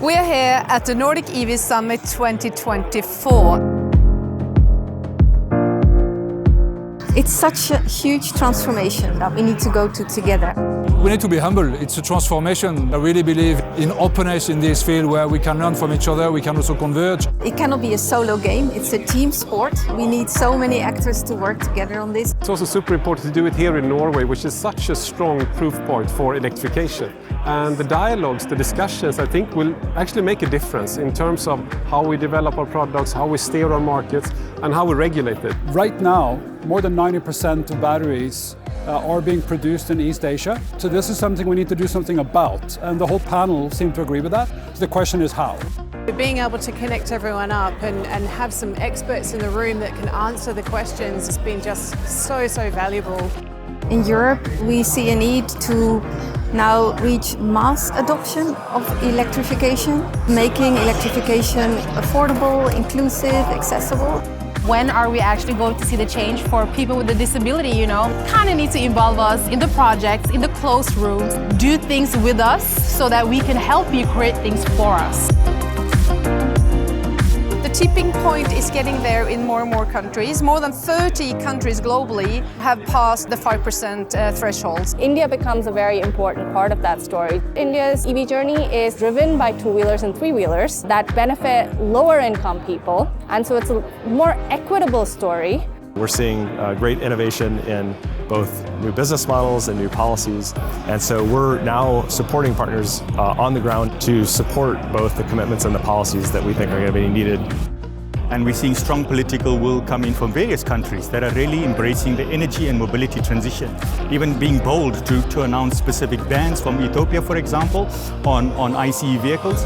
We are here at the Nordic EV Summit 2024. It's such a huge transformation that we need to go to together. We need to be humble. It's a transformation. I really believe in openness in this field where we can learn from each other, we can also converge. It cannot be a solo game, it's a team sport. We need so many actors to work together on this. It's also super important to do it here in Norway, which is such a strong proof point for electrification. And the dialogues, the discussions, I think will actually make a difference in terms of how we develop our products, how we steer our markets, and how we regulate it. Right now, more than 90% of batteries are being produced in East Asia. So this is something we need to do something about. And the whole panel seemed to agree with that. So the question is how? Being able to connect everyone up and have some experts in the room that can answer the questions has been just so valuable. In Europe, we see a need to now reach mass adoption of electrification, making electrification affordable, inclusive, accessible. When are we actually going to see the change for people with a disability, you know? Kind of need to involve us in the projects, in the closed rooms, do things with us so that we can help you create things for us. The tipping point is getting there in more and more countries. More than 30 countries globally have passed the 5% thresholds. India becomes a very important part of that story. India's EV journey is driven by two-wheelers and three-wheelers that benefit lower-income people, and so it's a more equitable story. We're seeing great innovation in both new business models and new policies, and so we're now supporting partners on the ground to support both the commitments and the policies that we think are going to be needed. And we're seeing strong political will come in from various countries that are really embracing the energy and mobility transition, even being bold to announce specific bans from Ethiopia, for example, on ICE vehicles.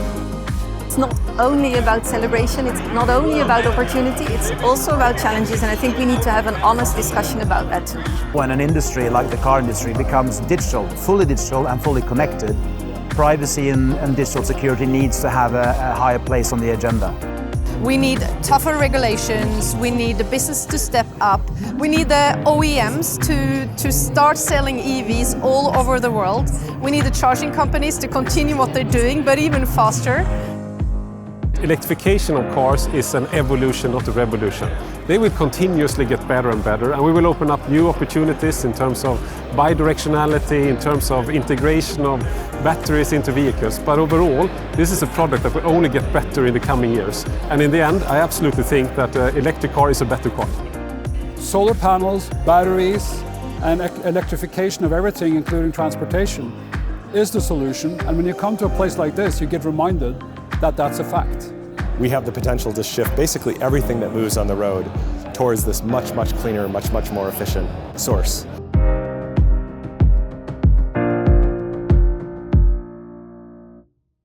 It's not only about celebration, it's not only about opportunity, it's also about challenges, and I think we need to have an honest discussion about that too. When an industry like the car industry becomes digital, and fully connected, privacy and digital security needs to have a higher place on the agenda. We need tougher regulations, we need the business to step up, we need the OEMs to start selling EVs all over the world, we need the charging companies to continue what they're doing, but even faster. Electrification of cars is an evolution, not a revolution. They will continuously get better and better, and we will open up new opportunities in terms of bidirectionality, in terms of integration of batteries into vehicles. But overall, this is a product that will only get better in the coming years. And in the end, I absolutely think that an electric car is a better car. Solar panels, batteries, and electrification of everything, including transportation, is the solution. And when you come to a place like this, you get reminded that that's a fact. We have the potential to shift basically everything that moves on the road towards this much cleaner, much more efficient source.